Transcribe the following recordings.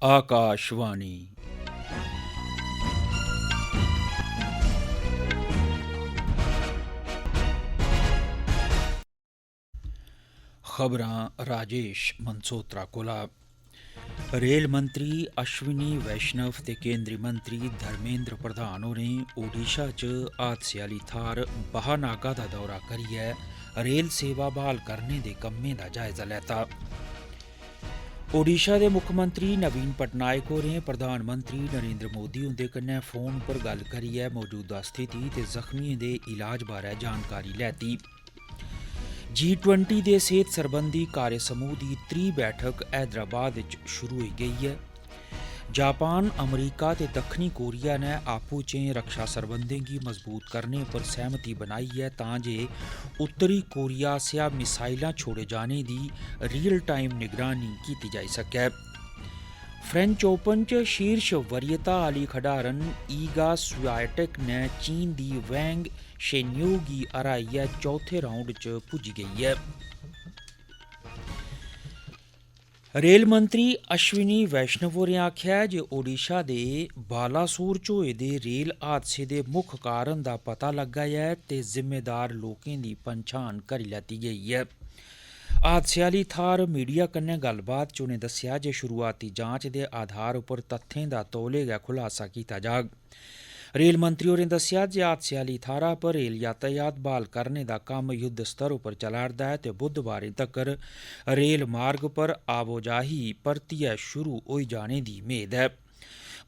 आकाशवाणी। खबरां Rajesh मनसोत्रा Cola. Rail मंत्री अश्विनी वैष्णव ते केंद्री मंत्री धर्मेंद्र प्रधान होरें ओडिशा च हादसे आह्ली थाह्र बाहानागा दा दौरा करियै रेल सेवा बहाल करने दे कम्में दा जायजा लैता। ओडिशा दे मुक्खमंत्री नवीन पटनायक होरें प्रधानमंत्री नरेंद्र मोदी हुंदे कन्नै फोन पर गल्ल करियै मौजूदा स्थिति ते जख्मियें दे इलाज बारै जानकारी लैती। G20 दे सेहत सरबंधी कार्य समूह दी त्री बैठक हैदराबाद च शुरू होई गेई है। जापान, अमरीका ते दक्खनी कोरिया ने आपू चें रक्षा सरबंधें गी मजबूत करने पर सहमति बनाई है तां जे उत्तरी कोरिया आसेआ मिसाइलां छोड़े जाने दी रियल टाइम निगरानी कीती जाई सकै। फ्रेंच ओपन च शीर्ष वरीयता आह्ली खडारन ईगा स्वियाटेक ने चीन दी वैंग शेन्यू गी हराइयै चौथे राउंड च पुज्जी गेई है। रेल मंत्री अश्विनी वैष्णव होरें आखेआ जे ओडिशा दे बालासोर च होए दे रेल हादसे दे मुक्ख कारण दा पता लग्गा ऐ ते जिम्मेदार लोकें दी पन्छान करी लैती गेई ऐ। हादसे आह्ली थाह्र मीडिया कन्नै गल्लबात च उ'नें दस्सेआ जे शुरुआती जांच दे आधार उप्पर तत्थें दा तौले गै खुलासा कीता जाग। रेल मंत्री होरें दस्सेआ जे हादसे आह्ली थाह्रा पर रेल यातायात ब्हाल करने दा कम्म युद्ध स्तर उप्पर चला'रदा ऐ ते बुधवारें तक्कर रेल मार्ग पर आवाजाही परतियै शुरू होई जाने दी मेद ऐ।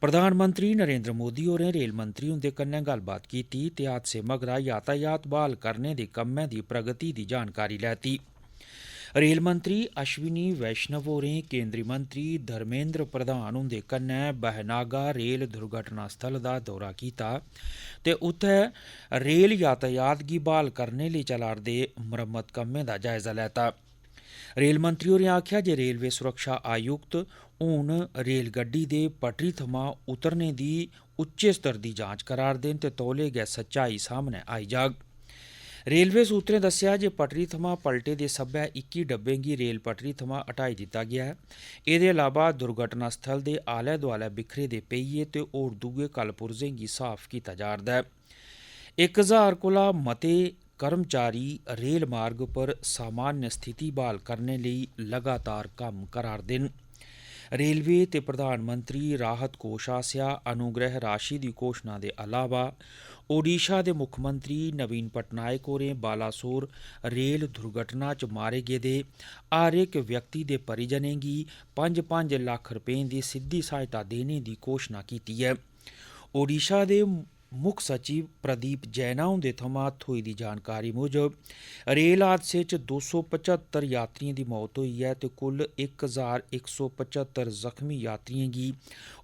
प्रधानमंत्री नरेंद्र मोदी होरें रेल मंत्री हुंदे कन्नै गल्लबात कीती ते हादसे मगरा यातायात ब्हाल करने दे कम्मै दी प्रगति दी जानकारी लैती। रेल मंत्री अश्विनी वैष्णव होरें केंद्री मंत्री धर्मेंद्र प्रधान हुंदे कन्नै बहनागा रेल दुर्घटना स्थल दा दौरा कीता ते उत्थै रेल यातायात गी ब्हाल करने लेई चला'रदे मरम्मत कम्में दा जायजा लैता। रेल मंत्री होरें आखेआ जे रेलवे सुरक्षा आयुक्त हून रेलगड्डी दे पटरी थमां उतरने दी उच्चे स्तर दी जांच करा'रदे न ते तौले गै सच्चाई सामनै आई जाग। रेलवे सूत्रें दस्सेआ जे पटरी थमां पलटे दे सब्बै 21 डब्बें गी रेल पटरी थमां हटाई दित्ता गेआ ऐ। एह्दे अलावा दुर्घटना स्थल दे आलै दोआलै बिखरे दे पेहिये ते होर दुए कलपुर्जें गी साफ कीता जा'रदा ऐ। 1000 कोला मते कर्मचारी रेल मार्ग पर सामान्य स्थिति ब्हाल करने लेई लगातार कम्म करा'रदे न। रेलवे ते प्रधानमंत्री राहत कोश आसेआ अनुग्रह राशि दी घोशणा दे अलावा ओडिशा दे मुक्खमंत्री नवीन पटनायक होरें बालासोर रेल दुर्घटना च मारे गेदे हर इक व्यक्ति दे परिजनें गी 5-5 लक्ख रपें दी सिद्धी सहायता देने दी घोशणा कीती ऐ। ओडिशा दे मुक्ख सचिव प्रदीप जैना हुंदे थमां थ्होई दी जानकारी मुजब रेल हादसे च 275 यात्रियें दी मौत होई ऐ ते कुल 1175 जख्मी यात्रियें गी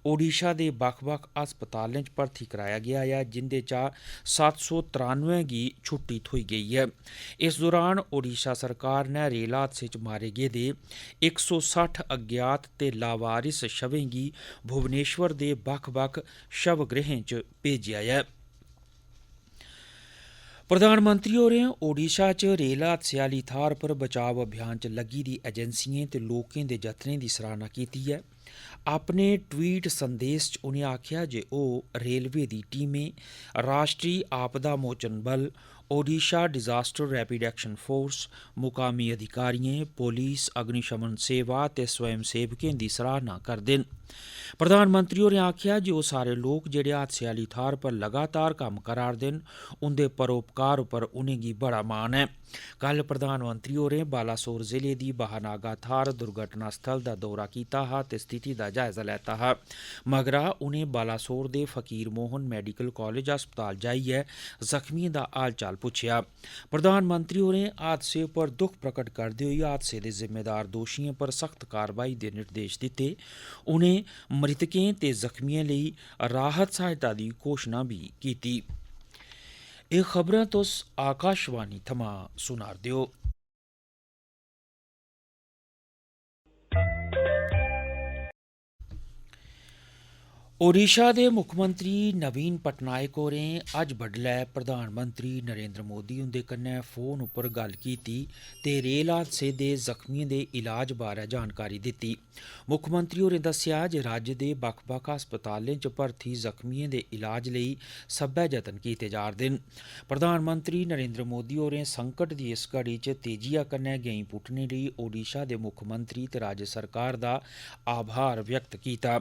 ओडिशा दे बक्ख-बक्ख अस्पतालें च भर्थी कराया गेआ ऐ जिंदे चा 793 गी छुट्टी थ्होई गेई ऐ। इस दौरान ओडिशा सरकार ने रेल हादसे च मारे गेदे 160 अज्ञात ते लावारिस शवें गी भुवनेश्वर दे बक्ख-बक्ख शवगृहें च भेजेआ ऐ। प्रधानमंत्री होरें ओडिशा च रेल हादसे आह्ली थाह्र पर बचाव अभियान च लग्गी दी एजेंसियें ते लोकें दे जतनें दी सराह्ना कीती ऐ। अपने ट्वीट संदेस च उ'नें आखेआ जे ओह् रेलवे दी टीमें, राश्ट्री आपदा मोचन बल, Odisha disaster rapid action force, मुकामी अधिकारियें, पुलिस, अग्निशमन सेवा ते स्वयंसेवकें दी सराह्ना करदे न। प्रधानमंत्री होरें आखेआ जे ओह् सारे लोक जेह्ड़े हादसे आह्ली थाह्र पर लगातार कम्म करा'रदे न उंदे परोपकार उप्पर उ'नेंगी बड़ा मान ऐ। कल प्रधानमंत्री होरें बालासोर जिले दी बाहानागा थाह्र दुर्घटना स्थल दा दौरा कीता हा ते स्थिति दा जायजा लैता हा। मगरा उ'नें बालासोर दे फकीर मोहन मैडिकल कालेज अस्पताल जाइयै जख्मियें दा हाल चाल पुच्छेआ। प्रधानमंत्री होरें हादसे उप्पर दुख प्रकट करदे होई हादसे दे जिम्मेदार दोशियें पर सख्त कार्रवाई दे निर्देश दित्ते। उ'नें मृतकें ते जख्मियें लेई राहत सहायता दी घोशणा बी कीती। एह् खबरां तुस आकाशवाणी थमां सुना'रदे ओ। ओडिशा के मुख्यमंत्री नवीन पटनायक होरें अज्ज बडलै प्रधानमंत्री नरेंद्र मोदी हुंदे कन्नै फोन उप्पर गल्ल कीती ते रेल हादसे दे जख्मियें दे इलाज बारै जानकारी दित्ती। मुख्यमंत्री होरें दस्सेआ जे राज्य दे बक्ख-बक्ख हस्पतालें च भर्थी जख्मियें दे इलाज लेई सब्बै जतन कीते जा'रदे न। प्रधानमंत्री नरेंद्र मोदी होरें संकट दी इस घड़ी च तेजिया कन्नै गैंई पुट्टने लेई ओडिशा दे मुख्यमंत्री ते राज्य सरकार दा आभार व्यक्त कीता।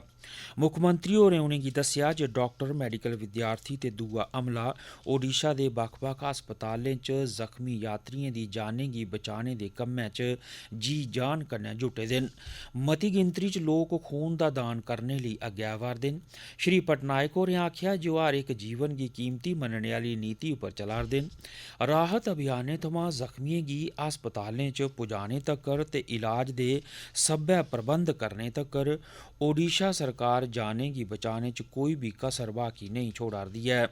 मुख्यमंत्री होरें उनेंगी दस्सेआ जे डॉक्टर, मैडिकल विद्यार्थी ते दूआ अमला ओडिशा दे बक्ख-बक्ख हस्पतालें च जख्मी यात्रियें दी जानें गी बचाने दे कम्मै च जी जान कन्नै जुटे दे न। मती गिनतरी च लोक खून दा दान करने लेई अग्गै आवा'रदे न। श्री पटनायक होरें आखेआ जे ओह् हर इक जीवन गी कीमती मन्नने आह्ली नीति उप्पर चला'रदे न। राहत अभियानें थमां जख्मियें गी हस्पतालें च पुजाने तक्कर ते इलाज दे सब्बै प्रबंध करने तक्कर ओडिशा सरकार जानें गी बचाने च कोई बी कसर बाकी नेईं छोड़ा'रदी ऐ।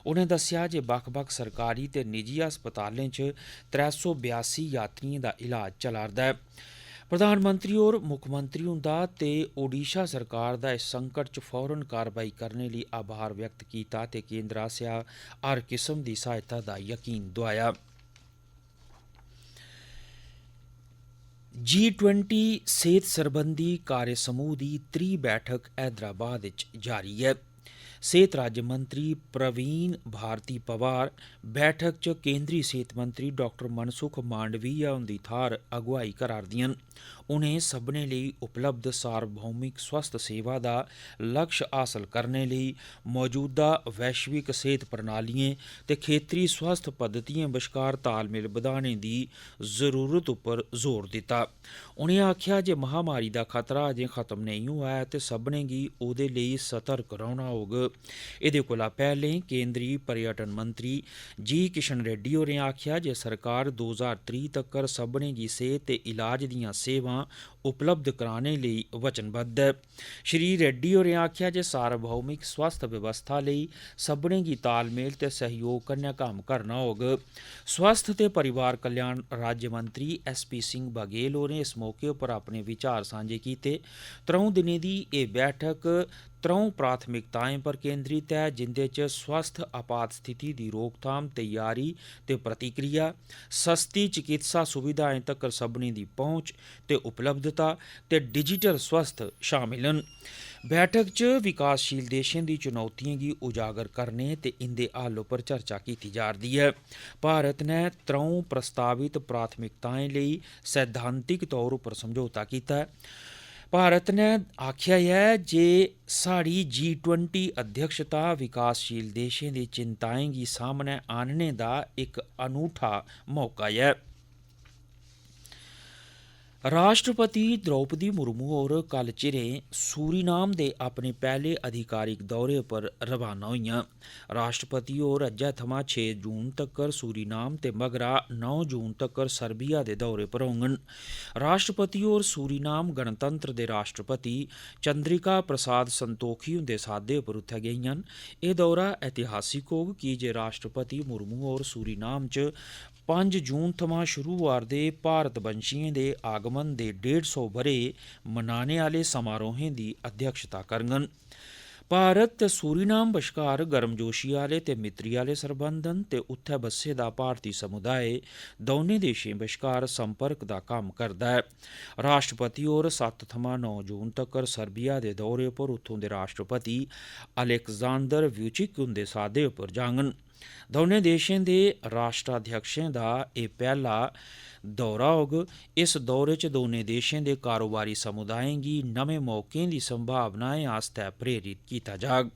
उनें दस्सेआ जे बक्ख-बक्ख सरकारी ते निजी हस्पतालें च 382 यात्रियें दा इलाज चला'रदा ऐ। प्रधानमंत्री होर मुक्खमंत्री हुंदा ते ओडिशा सरकार दा इस संकट च फौरन कारवाई करने लेई आभार व्यक्त कीता ते केंद्र आसेआ हर किस्म दी सहायता दा यकीन दोआया। G20 सेहत सरबंधी कार्य समूह दी त्री बैठक हैदराबाद च जारी ऐ। सेहत राज्य मंत्री प्रवीण भारती पवार बैठक च केंद्री सेहत मंत्री डॉक्टर मनसुख मांडविया हुंदी थाह्र अगुवाई करा'रदियां न। उनें सभनें लेई उपलब्ध सार्वभौमिक स्वास्थ सेवा दा लक्ष्य हासल करने लेई मौजूदा वैश्विक सेहत प्रणालियें ते खेतरी स्वास्थ पद्धतियें बश्कार तालमेल बधाने दी जरूरत उप्पर जोर दित्ता। उनें आखेआ जे महामारी दा खतरा अजें खत्म नेईं होआ ऐ ते सभनें गी ओह्दे लेई सतर्क रौह्ना होग। एह्दे कोला पैह्लें केंद्री पर्यटन मंत्री जी किशन रेड्डी होरें आखेआ जे सरकार 2030 तक्कर सभनें गी सेहत ते इलाज दियां सेवां उपलब्ध कराने लेई वचनबद्ध ऐ। श्री रेड्डी होरें आखेआ जे सार्वभौमिक स्वास्थ व्यवस्था लेई सभनें गी तालमेल ते सहयोग कन्नै कम्म करना होग। स्वास्थ ते परिवार कल्याण राज्य मंत्री SP सिंह बघेल होरें इस मौके उप्पर अपने विचार सांझे कीते। 3 दिनें दी एह् बैठक 3 प्राथमिकताएं पर केंद्रित ऐ, जिंदे च स्वास्थ आपात स्थिति दी रोकथाम, तैयारी ते प्रतिक्रिया, सस्ती चिकित्सा सुविधाएं तक्कर सभनें दी पहुंच ते उपलब्धता ते डिजिटल स्वास्थ शामिल न। बैठक च विकासशील देशें दी चुनौतियें गी उजागर करने ते इंदे हल उप्पर चर्चा कीती जा'रदी ऐ। भारत नै 3 प्रस्तावित प्राथमिकताएं लेई सैद्धांतिक तौर उप्पर समझौता कीता ऐ। भारत नै आखेआ ऐ जे साढ़ी G20 अध्यक्षता विकासशील देशें दी चिंताएं गी सामनै आह्नने दा इक अनूठा मौका ऐ। राष्ट्रपति द्रौपदी मुर्मू होर कल चिरें सूरीनाम दे अपने पैह्ले अधिकारिक दौरे पर रवाना होइयां। राष्ट्रपति होर अज्जै थमां 6 जून तक्कर सूरीनाम ते मगरा 9 जून तक्कर सर्बिया दे दौरे पर होङन। राष्ट्रपति होर सूरीनाम गणतंत्र दे राष्ट्रपति चंद्रिका प्रसाद संतोखी हुंदे साद्दे पर उत्थै गेइयां न। एह् दौरा ऐतिहासिक होग की जे राष्ट्रपति मुर्मू होर सूरीनाम च 5 जून थमां शुरू होआ'रदे भारत वंशियें दे आगमन दे 150 ब'रे मनाने आह्ले समारोहें दी अध्यक्षता करङन। भारत ते सूरीनाम बश्कार गर्मजोशी आह्ले ते मित्तरी आह्ले सरबंध न ते उत्थै बस्से दा भारती समुदाय दौनें देशें बश्कार संपर्क दा कम्म करदा ऐ। राष्ट्रपति होर 7 थमां 9 जून तक्कर सर्बिया दे दौरे पर उत्थूं दे राष्ट्रपति अलेक्जेंडर व्यूचिक हुंदे साद्दे उप्पर जाङन। दौनें देशें दे राष्ट्राध्यक्षें दा एह् पैह्ला दौरा होग। इस दौरे च दौनें देशें दे कारोबारी समुदायें गी नमें मौकें दी संभावनाएं आस्तै प्रेरित कीता जाग।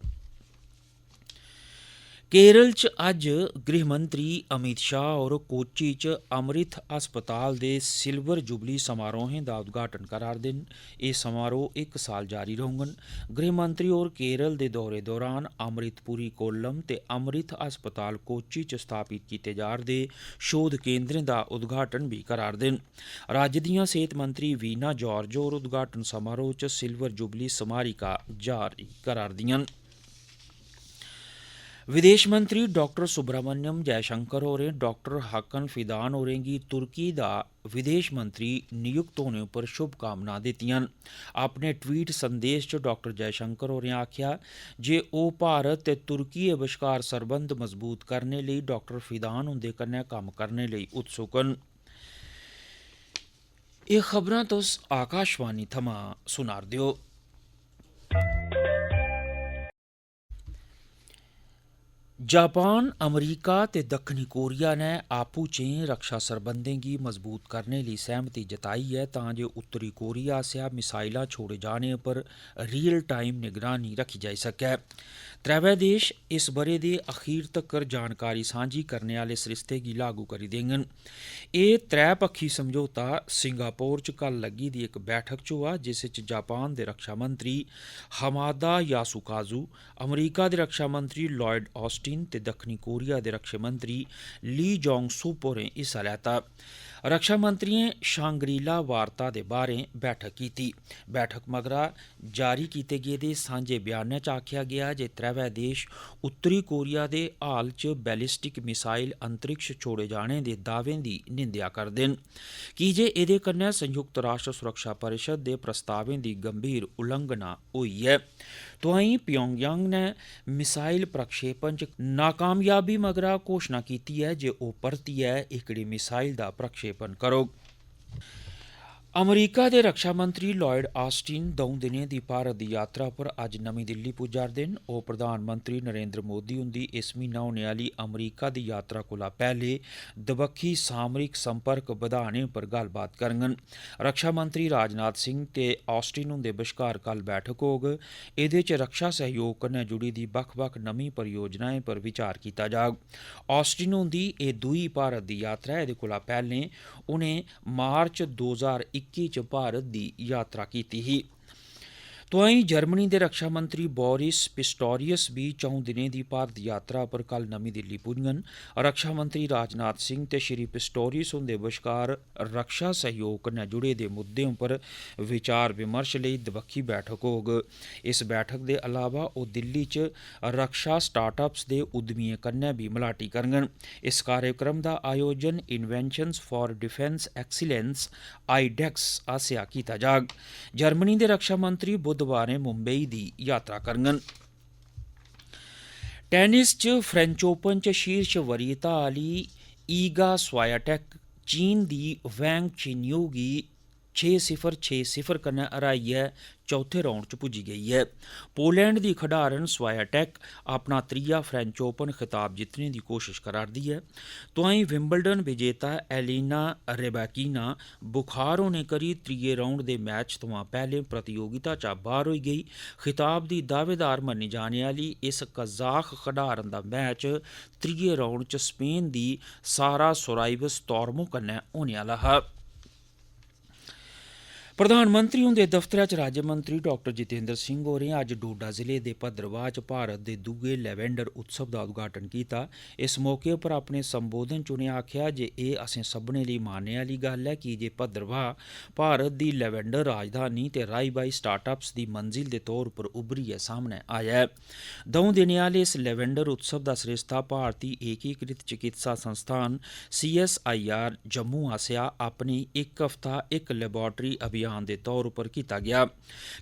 केरल च अज्ज गृहमंत्री अमित शाह होर कोच्चि च अमृत अस्पताल दे सिल्वर जुबली समारोहें दा उद्घाटन करा'रदे न। एह् समारोह 1 साल जारी रौह्ङन। गृहमंत्री होर केरल दे दौरे दौरान अमृतपुरी कोल्लम ते अमृत अस्पताल कोच्चि च स्थापित कीते जा'रदे शोध केंद्रें दा उद्घाटन बी करा'रदे न। राज्य दियां सेहत मंत्री वीना जॉर्ज होर उद्घाटन समारोह च सिल्वर जुबली स्मारिका जारी करा'रदियां न। विदेश मंत्री डॉक्टर सुब्रमण्यम जयशंकर होरें डॉक्टर हाकन फिदान होरें गी तुर्की दा विदेश मंत्री नियुक्त होने पर शुभकामना दित्तियां। अपने ट्वीट संदेश च डॉ जयशंकर होरें आखेआ जे ओह् भारत ते तुर्की बश्कार सरबंध मजबूत करने लेई डॉ फिदान हुंदे कन्नै कम्म करने लेई उत्सुक न। एह् खबरां तुस आकाशवाणी थमां सुना'रदे ओ। जापान, अमरीका ते दक्खनी कोरिया ने आपू चें रक्षा सरबंधें गी मजबूत करने लेई सैह्मति जताई ऐ तां जे उत्तरी कोरिया आसेआ मिसाइलां छोड़े जाने पर रियल टाइम निगरानी रखी जाई सकै। त्रैवै देश इस ब'रे दे अखीर तक्कर जानकारी सांझी करने आह्ले सरिस्ते गी लागू करी देङन। एह् त्रै पक्खी समझौता सिंगापुर च कल लग्गी दी इक बैठक च होआ जिस च जापान दे रक्षा मंत्री हमादा यासुकाजू, अमरीका दे रक्षा मंत्री लॉयड ऑस्टिन ते दक्खनी कोरिया दे रक्षा मंत्री ली जोंग सुप होरें हिस्सा लैता। रक्षा मंत्रियें शांग्रीला वार्ता दे बारे बैठक कीती। बैठक मगरा जारी कीते गेदे सांझे बयानै च आखेआ गेआ जे त्रैवै देश उत्तरी कोरिया दे हाल च बैलिस्टिक मिसाइल अंतरिक्ष छोड़े जाने दे दाह्वें दी निंदेआ करदे न की जे एह्दे कन्नै संयुक्त राष्ट्र सुरक्षा परिषद दे प्रस्तावें दी गंभीर उल्लंघना होई ऐ। तोआईं प्योंगयांग ने मिसाइल प्रक्षेपण च नाकामयाबी मगरा घोशणा कीती ऐ जे ओह् परतियै एह्कड़ी मिसाइल दा प्रक्षेपण करोग। अमरीका दे रक्षा मंत्री लॉयड ऑस्टिन द'ऊं दिनें दी भारत दी यात्रा पर अज्ज नमीं दिल्ली पुज्जा'रदे न। ओह् प्रधानमंत्री नरेंद्र मोदी हुंदी इस म्हीना होने आह्ली अमरीका दी यात्रा कोला पैह्ले दबक्खी सामरिक संपर्क बधाने पर गल्लबात करङन। रक्षा मंत्री राजनाथ सिंह ते ऑस्टिन हुंदे बश्कार कल बैठक होग। एह्दे च रक्षा सहयोग कन्नै जुड़ी दी बक्ख-बक्ख नमीं परियोजनाएं पर विचार कीता जाग। ऑस्टिन हुंदी एह् दूई भारत दी यात्रा ऐ। एह्दे कोला पैह्लें उनें मार्च 2021 च भारत दी यात्रा कीती ही। तोआईं जर्मनी दे रक्षा मंत्री बोरिस पिस्टोरियस बी 4 दिनें दी भारत यात्रा पर कल नमीं दिल्ली पुज्जङन। रक्षा मंत्री राजनाथ सिंह ते श्री पिस्टोरियस हुंदे बश्कार रक्षा सहयोग कन्नै जुड़े दे मुद्दें पर विचार विमर्श लेई दबक्खी बैठक होग। इस बैठक दे अलावा ओह् दिल्ली च रक्षा स्टार्टअप्स दे उद्यमिएं कन्नै बी मलाटी करङन। इस कार्यक्रम दा आयोजन inventions for defence excellence iDEX आसेआ कीता जाग। जर्मनी दे रक्षा मंत्री बुधवारें मुंबई दी यात्रा करङन। टेनिस च फ्रेंच ओपन च शीर्ष वरीयता आह्ली ईगा स्वायटेक चीन दी वैंग चिन्यू गी 6-0, 6-0 कन्नै हराइयै चौथे राउंड च पुज्जी गेई ऐ। पोलैंड दी खडारन स्वायटेक अपना त्रीया फ्रेंच ओपन खिताब जित्तने दी कोशश करा'रदी ऐ। तोआईं विंबलडन विजेता एलिना रेबैकिना बुखार होने करी त्रीये राउंड दे मैच थमां पैह्लें प्रतियोगिता चा बाह्र होई गेई। खिताब दी दावेदार मन्नी जाने आह्ली इस कजाख खडारन दा मैच त्रीये राउंड च स्पेन दी सारा सोराइबस तोर्मो कन्नै होने आह्ला हा। प्रधानमंत्री हुंदे दफ्तरै च राज्यमंत्री डॉ जितेंद्र सिंह होरें अज्ज डोडा जिले दे भद्रवाह च भारत दे दुए लैवेंडर उत्सव दा उद्घाटन कीता। इस मौके पर अपने संबोधन च उनें आखेआ जे एह् असें सभनें लेई मानै आह्ली गल्ल ऐ की जे भद्रवाह भारत दी लैवेंडर राजधानी ते राई-बाई स्टार्टअप्स दी मंजिल दे तौर पर उब्भरियै सामनै आया ऐ। 2 दिनें आह्ले इस लैवेंडर उत्सव दा सरिस्ता भारती एकीकृत चिकित्सा संस्थान CSIR जम्मू आसेआ अपनी इक हफ्ता इक लैबार्टरी अभियान दे तौर पर कीता गेआ।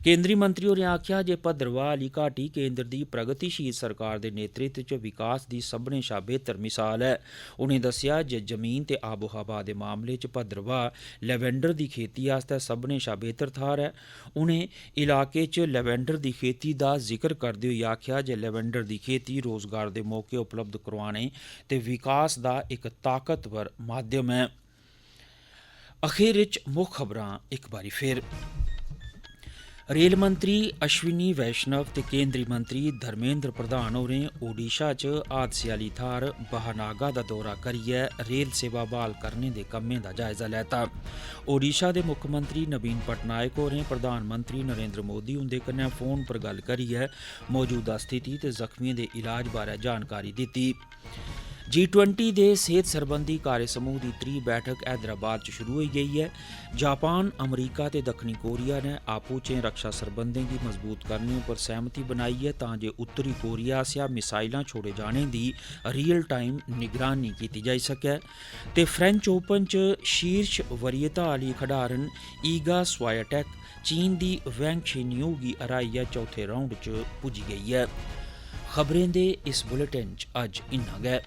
केंद्री मंत्री होरें आखेआ जे भद्रवाह आह्ली घाटी केंद्र दी प्रगतिशील सरकार दे नेतृत्व च विकास दी सभनें शा बेहतर मिसाल ऐ। उनें दस्सेआ जे जमीन ते आबो हवा दे मामले च भद्रवाह लैवेंडर दी खेती आस्तै सभनें शा बेहतर थाह्र ऐ। उनें इलाके च लैवेंडर दी खेती दा जिक्र करदे होई आखेआ जे लैवेंडर दी खेती रोजगार दे मौके उपलब्ध करोआने ते विकास दा इक ताकतवर माध्यम ऐ। अखीर च मुक्ख खबरां इक बारी फिर। रेल मंत्री अश्विनी वैष्णव ते केंद्री मंत्री धर्मेंद्र प्रधान होरें ओडिशा च हादसे आह्ली थाह्र बहनागा दा दौरा करियै रेल सेवा बहाल करने दे कम्में दा जायजा लैता। ओडिशा दे मुक्खमंत्री नवीन पटनायक होरें प्रधानमंत्री नरेंद्र मोदी हुंदे कन्नै फोन पर गल्ल करियै मौजूदा स्थिति ते जख्मियें दे इलाज बारै जानकारी दित्ती। G20 ਦੇ ਸਿਹਤ ਸੰਬੰਧੀ ਕਾਰਜ ਸਮੂਹ ਦੀ 3 ਬੈਠਕ हैदराबाद 'ਚ ਸ਼ੁਰੂ ਹੋਈ ਗਈ है। जापान, अमरीका ਤੇ दक्षिणी कोरिया ने आपू च रक्षा संबंधें गी मजबूत करने पर सहमति बनाई है तां जे उत्तरी कोरिया आसेआ मिसाइलां छोड़े जाने दी रियल टाइम निगरानी की जाई सकै। ते फ्रेंच ओपन च शीर्ष वरीयता आह्ली खडारन ईगा स्वायटेक चीन दी वैंग शिन्यू गी हराइयै चौथे राउंड च पुज्जी गई है। खबरें दे इस बुलेटिन च अज्ज इन्ना गै।